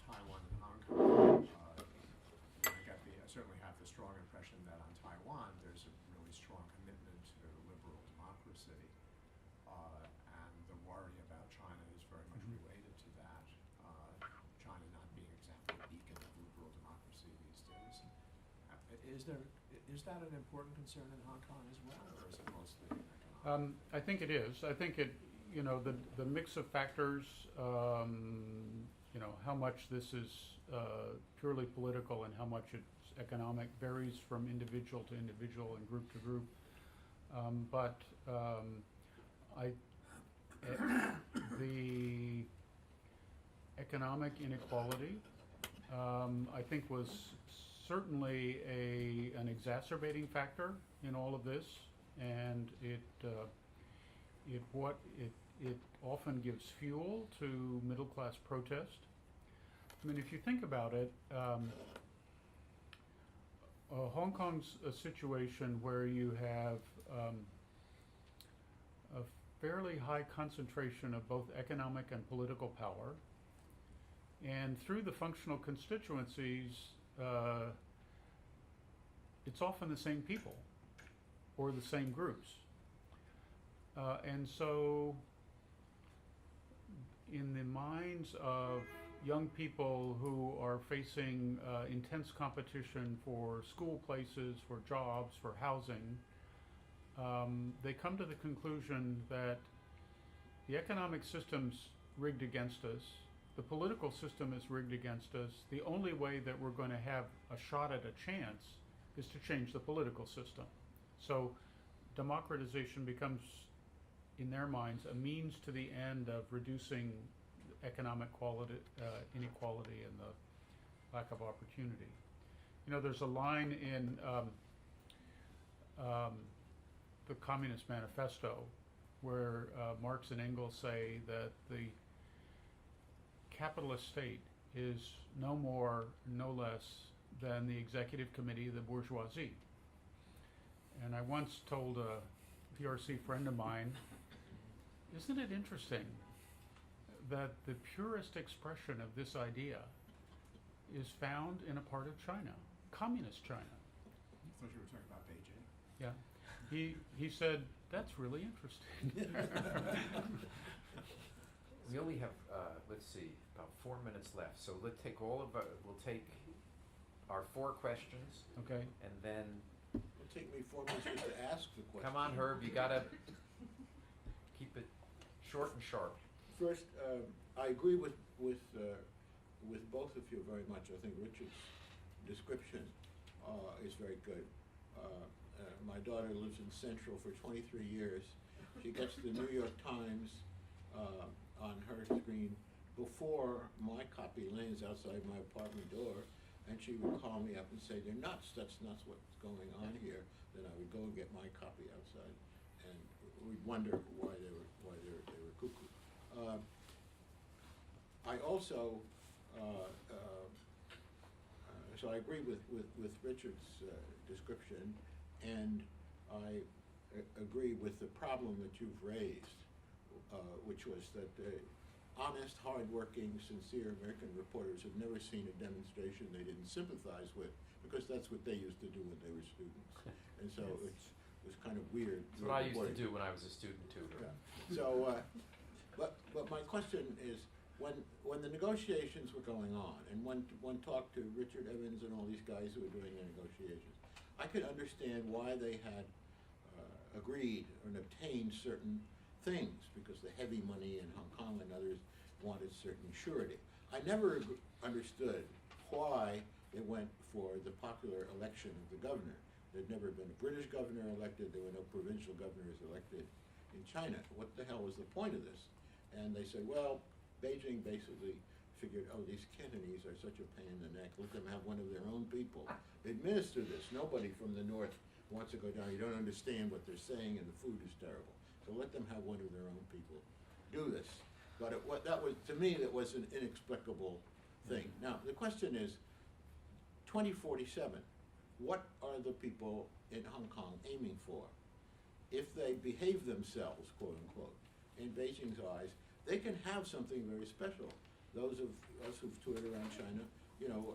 Taiwan and Hong Kong. I certainly have the strong impression that on Taiwan there's a really strong commitment to liberal democracy, and the worry about China is very much related to that. China not being exactly a beacon of liberal democracy these days. Is that an important concern in Hong Kong as well, or is it mostly economic? I think it is. I think the mix of factors, how much this is purely political and how much it's economic varies from individual to individual and group to group. The economic inequality, I think, was certainly an exacerbating factor in all of this, and it often gives fuel to middle class protest. I mean, if you think about it, Hong Kong's a situation where you have a fairly high concentration of both economic and political power, and through the functional constituencies, it's often the same people or the same groups. And so in the minds of young people who are facing intense competition for school places, for jobs, for housing, they come to the conclusion that the economic system's rigged against us, the political system is rigged against us. The only way that we're going to have a shot at a chance is to change the political system. So democratization becomes in their minds, a means to the end of reducing economic quality, inequality and the lack of opportunity. You know, there's a line in the Communist Manifesto where Marx and Engels say that the capitalist state is no more, no less than the executive committee of the bourgeoisie. And I once told a PRC friend of mine, isn't it interesting that the purest expression of this idea is found in a part of China, communist China? I thought you were talking about Beijing. Yeah. He said, that's really interesting. We only have, let's see, about 4 minutes left. So let's take we'll take our 4 questions, Okay. and then, It'll take me 4 minutes just to ask the question. come on, Herb, you gotta keep it short and sharp. First, I agree with both of you very much. I think Richard's description is very good. My daughter lives in Central for 23 years. She gets the New York Times on her screen before my copy lands outside my apartment door, and she would call me up and say, "They're nuts. That's what's going on here." Then I would go and get my copy outside, and we'd wonder why they were cuckoo. I also so I agree with Richard's description, and I agree with the problem that you've raised, which was that honest, hard-working, sincere American reporters have never seen a demonstration they didn't sympathize with, because that's what they used to do when they were students. And so it was kind of weird. That's what I used to do when I was a student too. Yeah. So, but my question is, when the negotiations were going on, and one talked to Richard Evans and all these guys who were doing the negotiations, I could understand why they had agreed and obtained certain things, because the heavy money in Hong Kong and others wanted certain surety. I never understood why they went for the popular election of the governor. There'd never been a British governor elected. There were no provincial governors elected in China. What the hell was the point of this? And they said, well, Beijing basically figured, oh, these Cantonese are such a pain in the neck. Let them have one of their own people administer this. Nobody from the north wants to go down. You don't understand what they're saying, and the food is terrible. So let them have one of their own people do this. But that was, to me, that was an inexplicable thing. Now, the question is, 2047, what are the people in Hong Kong aiming for? If they behave themselves, quote unquote, in Beijing's eyes, they can have something very special. Those of us who've toured around China, you know,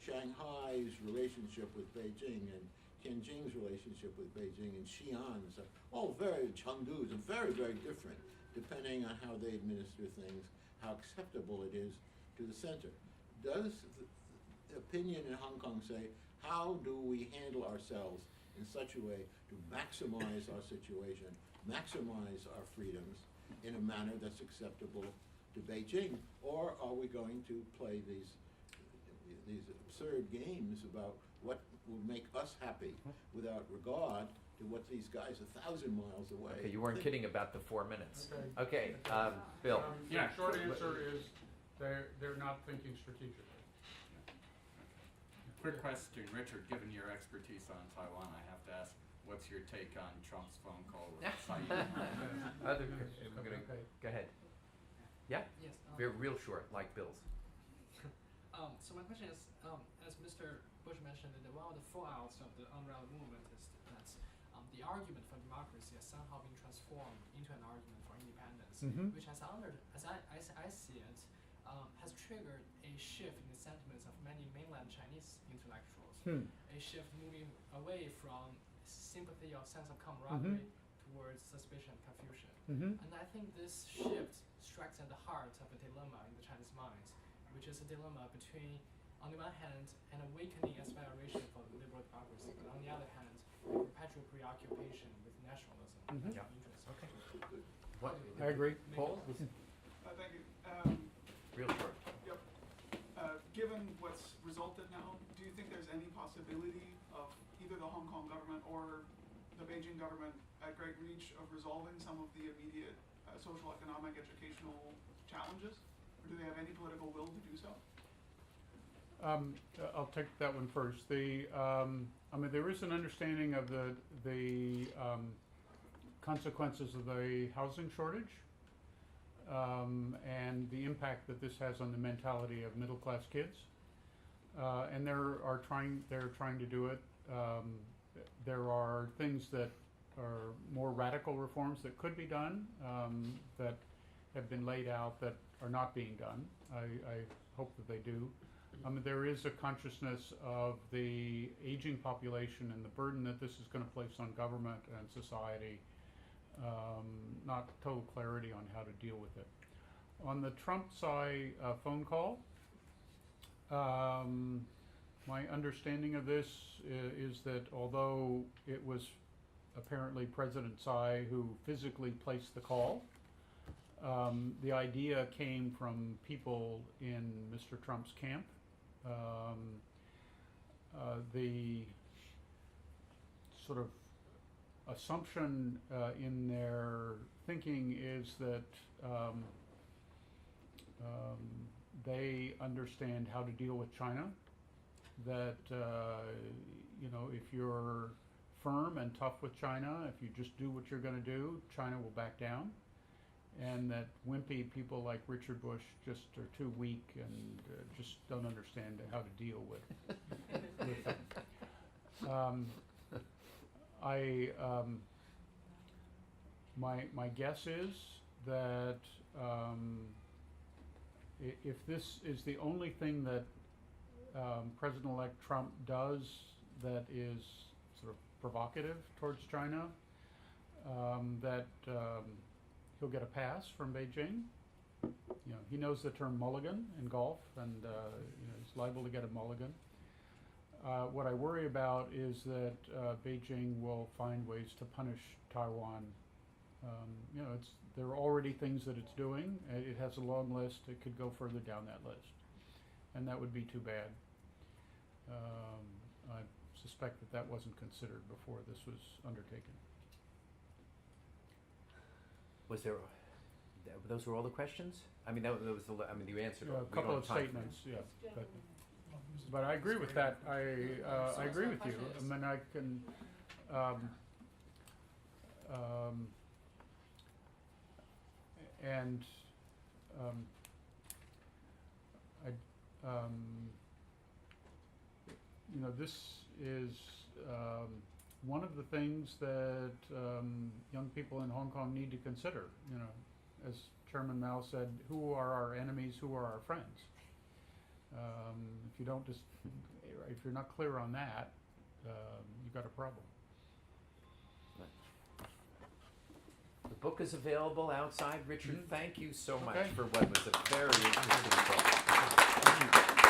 Shanghai's relationship with Beijing and Tianjin's relationship with Beijing and Xi'an's, all Chengdu's are very, very different, depending on how they administer things, how acceptable it is to the center. Does the opinion in Hong Kong say, how do we handle ourselves in such a way to maximize our situation, maximize our freedoms in a manner that's acceptable to Beijing? Or are we going to play these absurd games about what will make us happy without regard to what these guys 1,000 miles away Okay, you weren't think? kidding about the 4 minutes. Okay, Bill. The short answer is they're not thinking strategically. Quick question, Richard, given your expertise on Taiwan, I have to ask, what's your take on Trump's phone call with Tsai Other, we're gonna, go ahead. Yeah? Yes. We're real short, like Bill's. So my question is, as Mr. Bush mentioned, that one of the fallouts of the Unresolved movement is that the argument for democracy has somehow been transformed into an argument for independence, which as I see it, has triggered a shift in the sentiments of many mainland Chinese intellectuals, a shift moving away from sympathy or sense of camaraderie towards suspicion and confusion. And I think this shift strikes at the heart of a dilemma in the Chinese minds, which is a dilemma between, on the one hand, an awakening aspiration for liberal democracy, but on the other hand, a perpetual preoccupation with nationalism and Yeah. interests. Okay. What? I agree. Paul? Thank you. Real short. Yep. Given what's resulted now, do you think there's any possibility of either the Hong Kong government or the Beijing government at great reach of resolving some of the immediate social, economic, educational challenges? Or do they have any political will to do so? I'll take that one first. I mean, there is an understanding of the consequences of the housing shortage and the impact that this has on the mentality of middle-class kids, and they're trying to do it. There are things that are more radical reforms that could be done that have been laid out that are not being done. I hope that they do. There is a consciousness of the aging population and the burden that this is going to place on government and society. Not total clarity on how to deal with it. On the Trump Tsai phone call, my understanding of this is that although it was apparently President Tsai who physically placed the call, the idea came from people in Mr. Trump's camp. The sort of assumption in their thinking is that they understand how to deal with China, that if you're firm and tough with China, if you just do what you're going to do, China will back down, and that wimpy people like Richard Bush just are too weak and just don't understand how to deal with them. My guess is that if this is the only thing that President-elect Trump does that is sort of provocative towards China, that he'll get a pass from Beijing. He knows the term mulligan in golf, and he's liable to get a mulligan. What I worry about is that Beijing will find ways to punish Taiwan. There are already things that it's doing. It has a long list. It could go further down that list, and that would be too bad. I suspect that wasn't considered before this was undertaken. Was there? Those were all the questions. I mean, that was the. I mean, you answered. A couple of statements, yeah. But I agree with that. I agree with you. I mean, I can. This is one of the things that young people in Hong Kong need to consider. As Chairman Mao said, who are our enemies? Who are our friends? If you're not clear on that, you've got a problem. The book is available outside. Richard, thank you so much Okay. for what was a very interesting book.